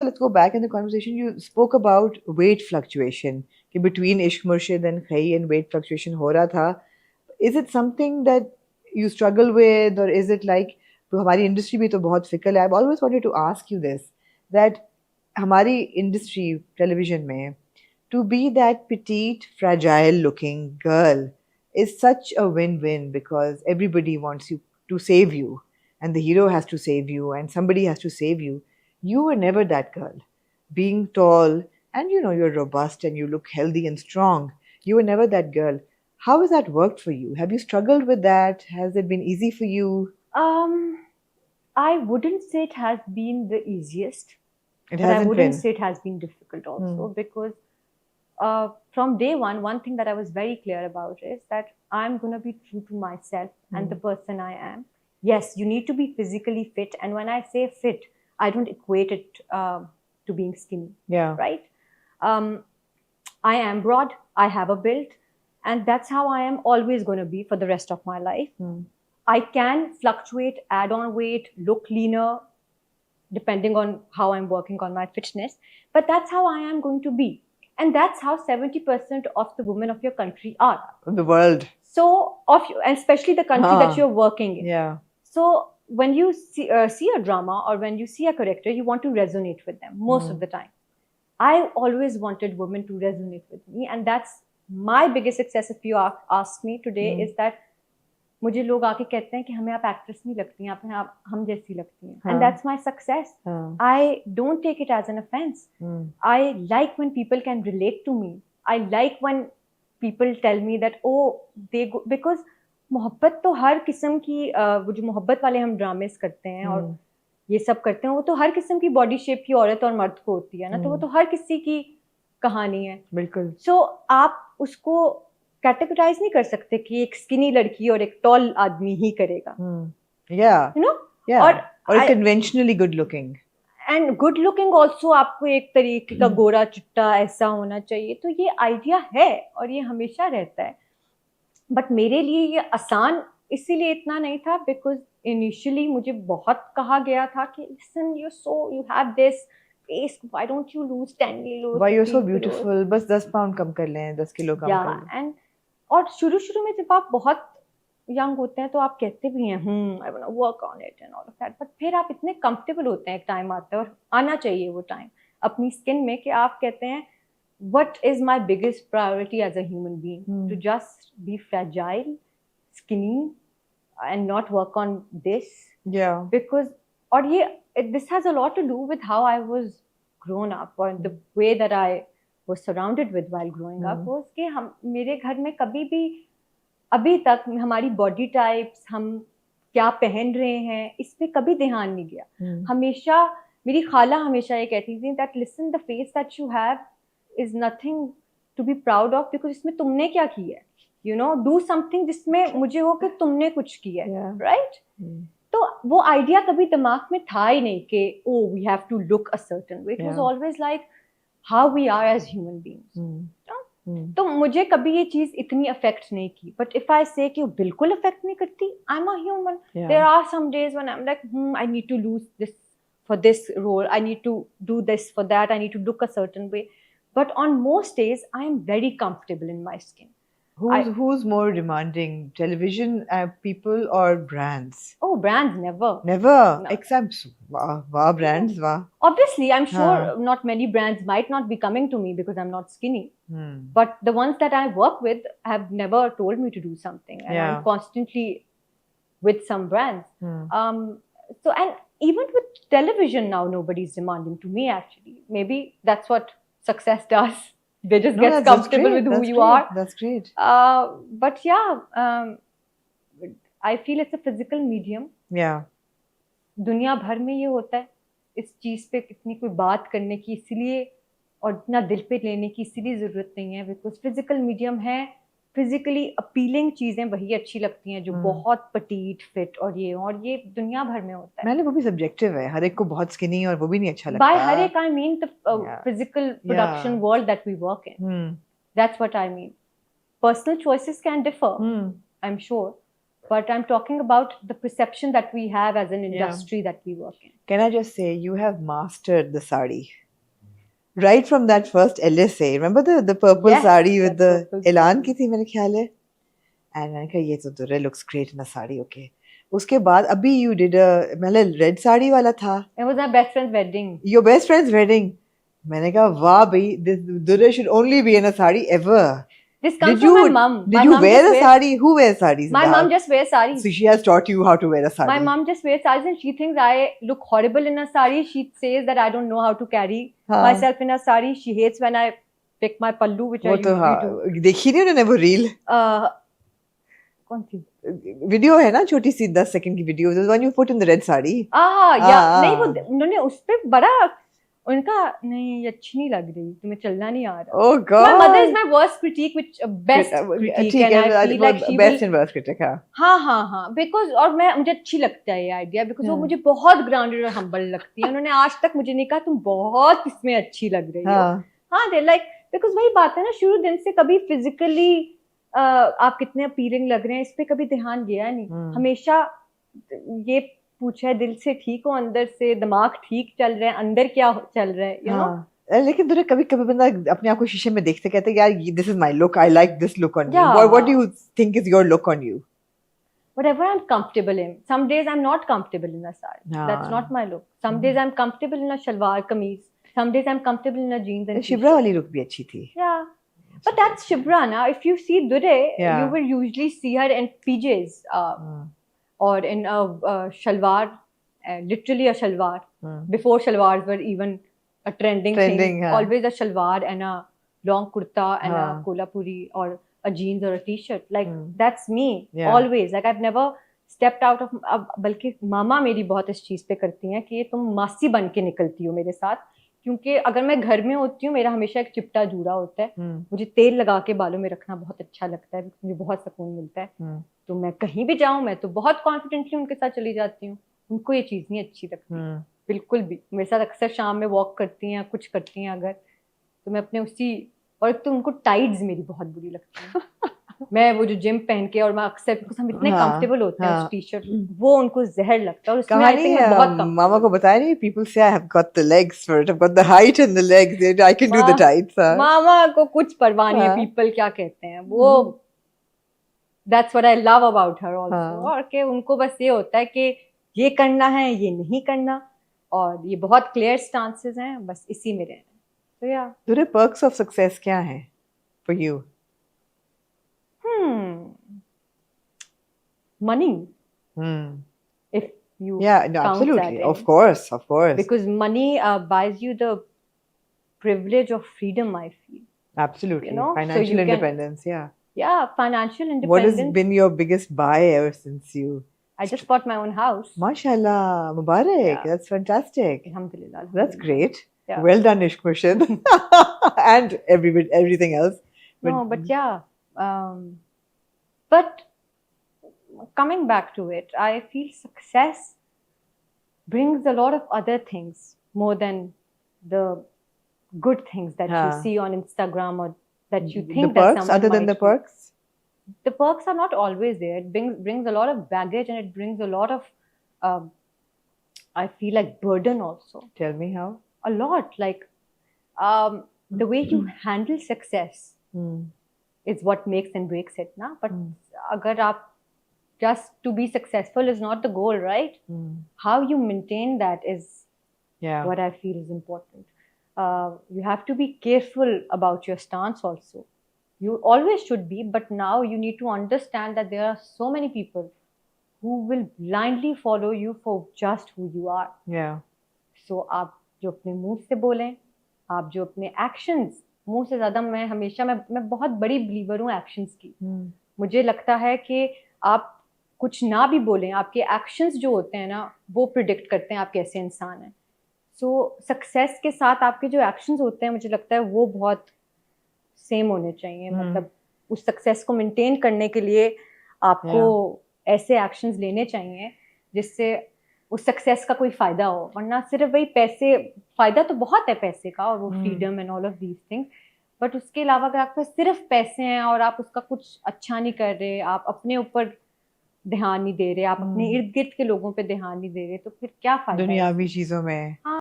let's go back in the conversation. You spoke about weight fluctuation. कि between Ishq Murshid and Khai and weight fluctuation हो रहा था. Is it something that you struggle with, or is it like तो हमारी industry भी तो बहुत fickle है. I've always wanted to ask you this, that हमारी industry television में to be that petite, fragile looking girl is such a win-win because everybody wants you to save you, and the hero has to save you, and somebody has to save you. You were never that girl. Being tall, and you're robust and you look healthy and strong. You were never that girl. How has that worked for you? Have you struggled with that? Has it been easy for you? I wouldn't say it has been the easiest, It but I hasn't wouldn't been. say it has been difficult also, because from day one thing that I was very clear about is that I'm going to be true to myself and the person I am. Yes, you need to be physically fit. And when I say fit, I don't equate it to being skinny. Yeah. Right? I am broad, I have a build, and that's how I am always going to be for the rest of my life. I can fluctuate, add on weight, look leaner, depending on how I'm working on my fitness. But that's how I am going to be. And that's how 70% of the women of your country are. Of the world. So, and especially the country that you're working in. Yeah. So, when you see a drama or when you see a character, you want to resonate with them most of the time. I always wanted women to resonate with me. And that's my biggest success, if you ask me today, is that मुझे लोग आके कहते हैं कि हमें आप actress नहीं लगती हैं, आप हम जैसी लगती हैं. And that's my success. I don't take it as an offense. I like when people can relate to me. I like when people tell me that because मोहब्बत तो हर किस्म की वो जो मोहब्बत वाले हम ड्रामेस करते हैं और ये सब करते हैं, वो तो हर किस्म की बॉडी शेप की औरत और मर्द को होती है ना, तो वो तो हर किसी की कहानी है. बिल्कुल. सो आप उसको कैटेगराइज नहीं कर सकते कि एक स्किनी लड़की और एक टॉल आदमी ही करेगा. और conventionally good looking. And good looking also आपको एक तरीके का गोरा चिट्टा ऐसा होना चाहिए. तो ये आइडिया है और ये हमेशा रहता है. बट मेरे लिए ये आसान इसीलिए इतना नहीं था बिकॉज इनिशियली मुझे बहुत कहा गया था कि listen you have this face, why don't you lose 10 kilo, why you are so beautiful, बस 10 पाउंड कम कर लें, 10 किलो कम कर लें. एंड और शुरू में जब आप बहुत यंग होते हैं तो आप कहते भी हैं I want to work on it and all of that. But फिर आप इतने कंफर्टेबल होते हैं, एक टाइम आता है और आना चाहिए वो टाइम अपनी स्किन में कि आप कहते हैं what is my biggest priority as a human being? To just be fragile, skinny, and not work on this. Yeah. Because this has a lot to do with how I was grown up, or the way that I was surrounded with while growing up was कि मेरे घर में कभी भी अभी तक हमारी body types, हम क्या पहन रहे हैं, इस पे कभी ध्यान नहीं गया. हमेशा मेरी खाला हमेशा ये कहती थी that listen, the face that you have is nothing to be proud of because इसमें तुमने क्या किया है, do something जिसमें मुझे हो कि तुमने कुछ किया है. right? तो वो आइडिया कभी दिमाग में था ही नहीं कि we have to look a certain way. It was always like how we are as human beings. तो मुझे कभी ये चीज इतनी अफेक्ट नहीं की. बट इफ आई से कि बिल्कुल अफेक्ट नहीं करती, I am a human. There are some days when I am like I need to lose this for this role, I need to do this for that, I need to look a certain way. But on most days, I am very comfortable in my skin. Who's more demanding, television people or brands? Oh, brands never. Never? No. Except brands, Obviously, I'm sure not many brands might not be coming to me because I'm not skinny. But the ones that I work with have never told me to do something. And I'm constantly with some brands. So, and even with television now, nobody's demanding to me actually. Maybe that's what success does. They just get comfortable with who you are. That's great. But yeah, I feel it's a physical medium. Yeah. दुनिया भर में ये होता है. इस चीज पे कितनी कोई बात करने की इसलिए और इतना दिल पे लेने की इसलिए जरूरत नहीं है बिकॉज फिजिकल मीडियम है. फिजिकली अपीलिंग चीजें वही अच्छी लगती हैं जो बहुत पटीट फिट और ये दुनिया भर में होता है. मैंने वो भी सब्जेक्टिव है, हर एक को बहुत स्किनी और वो भी नहीं अच्छा लगता. बाय हर एक I mean the physical production world that we work in. That's what I mean. Personal choices can differ, I am sure, but I'm talking about the perception that we have as an industry that we work in. Can I just say, you have mastered the sari. Right from that first LSA. Remember the purple Yes, sari with the that purple Elan sari. की थी मेरे ख्याल है. And मैंने कहा ये तो दुर्रे looks great in a sari, okay. उसके बाद अभी you did a मतलब red sari वाला था. It was my best friend's wedding. Your best friend's wedding. मैंने कहा वाह भाई, this Durre should only be in a sari ever. This comes Did from you my mom. did My you mom wear just a sari? Who wears saris? My mom just wears saris. So she has taught you how to wear a sari. My mom just wears saris and she thinks I look horrible in a sari. She says that I don't know how to carry myself in a sari. She hates when I pick my pallu, which I वो तो usually हाँ do. देखी नहीं उन्होंने वो reel? कौन सी? Video है ना छोटी सी 10 सेकंड की video, the one you put in the red sari. नहीं वो उन्होंने उस पे बड़ा उनका नहीं ये अच्छी नहीं लग रही, तुम्हें चलना नहीं आ रहा. Oh God. My mother is my worst critique, which best critique, ठीक and I है, feel like she best will. and worst critic हाँ. हाँ because और मुझे अच्छी लगता है ये आइडिया, बिकॉज वो मुझे बहुत ग्राउंडेड और हम्बल लगती है. उन्होंने आज तक मुझे नहीं कहा तुम बहुत इसमें अच्छी लग रही हो. हाँ दे लाइक, बिकॉज वही बात है ना, शुरू दिन से कभी फिजिकली आप कितने अपीलिंग लग रहे हैं इस पे कभी ध्यान गया नहीं. हमेशा ये पूछा है दिल से ठीक हो, अंदर से दिमाग ठीक चल रहा है, अंदर क्या चल रहा है, यू नो. लेकिन तुझे कभी कभी बंदा अपने आप को शीशे में देखते कहते यार this is my look, I like this look on you. What do you think is your look on you? Whatever I'm comfortable in. Some days I'm not comfortable in a sari. That's not my look. Some days I'm comfortable in a shalwar kameez. Some days I'm comfortable in a jeans and Shibra वाली look भी अच्छी थी. Yeah. But that's Shibra na. If you see Durre, you will usually see her in PJs or in a shalwar, literally a shalwar. Before shalwars were even a trending thing. Always a shalwar and a long kurta and a kolhapuri or a jeans or a t-shirt. Like that's me always. Like I've never stepped out of. बल्कि मामा मेरी बहुत इस चीज पे करती हैं कि तुम मासी बन के निकलती हो मेरे साथ, क्योंकि अगर मैं घर में होती हूँ मेरा हमेशा एक चिपटा जूड़ा होता है. मुझे तेल लगा के बालों में रखना बहुत अच्छा लगता है, मुझे बहुत सुकून मिलता है. तो मैं कहीं भी जाऊँ मैं तो बहुत कॉन्फिडेंटली उनके साथ चली जाती हूँ. उनको ये चीज़ नहीं अच्छी लगती बिल्कुल भी. मेरे साथ अक्सर शाम में वॉक करती हैं, कुछ करती हैं अगर, तो मैं अपने उसी, और एक तो उनको टाइट्स मेरी बहुत बुरी लगती हैं. मैं वो जो जिम पहन के और मैं अक्सर बिकॉज़ हम इतने कंफर्टेबल होते हैं उस टी-शर्ट, वो उनको जहर लगता है. और उसमें आई थिंक बहुत कम मामा को बताया नहीं, पीपल से I have got the legs for it, I have got the height and the legs, I can do the tights. मामा को कुछ परवाह नहीं है पीपल क्या कहते हैं वो. That's what I love about her also. और कि उनको बस ये होता है कि ये करना है ये नहीं करना, और ये बहुत क्लियर स्टांसेस हैं, बस इसी में रहना. तो या तेरे पर्क्स ऑफ सक्सेस क्या हैं for you? Money. If you absolutely, of course, because money buys you the privilege of freedom, I feel. Absolutely, you know? Financial independence. Yeah, financial independence. What has been your biggest buy ever since you? I just bought my own house. Mashallah, Mubarak. That's fantastic. Alhamdulillah. That's great. Well done, Ishq Murshid. And everything else. But but coming back to it, I feel success brings a lot of other things more than the good things that you see on Instagram or that you think the perks, other than the perks? The perks are not always there. It brings a lot of baggage, and it brings a lot of I feel like burden also. Tell me how. A lot. Like the way you handle success is what makes and breaks it, na? But agar aap just to be successful is not the goal, right? How you maintain that is what I feel is important. You have to be careful about your stance also. You always should be, but now you need to understand that there are so many people who will blindly follow you for just who you are. So आप जो अपने मुंह से बोलें, आप जो अपने actions, मुंह से ज़्यादा मैं बहुत बड़ी बिलीवर हूँ एक्शंस की. मुझे लगता है कि आप कुछ ना भी बोलें, आपके एक्शंस जो होते हैं ना वो प्रिडिक्ट करते हैं आप कैसे इंसान हैं. सो सक्सेस के साथ आपके जो एक्शंस होते हैं मुझे लगता है वो बहुत सेम होने चाहिए. मतलब उस सक्सेस को मेंटेन करने के लिए आपको ऐसे एक्शंस लेने चाहिए जिससे उस सक्सेस का कोई फ़ायदा हो. वरना सिर्फ वही पैसे, फ़ायदा तो बहुत है पैसे का और वो freedom and all of these things, but उसके अलावा अगर आपके पास सिर्फ पैसे हैं और आप उसका कुछ अच्छा नहीं कर रहे, आप अपने ऊपर ध्यान नहीं दे रहे, आप अपने इर्द गिर्द के लोगों पे ध्यान नहीं दे रहे, तो फिर क्या फायदा है? दुनियावी चीजों में। हाँ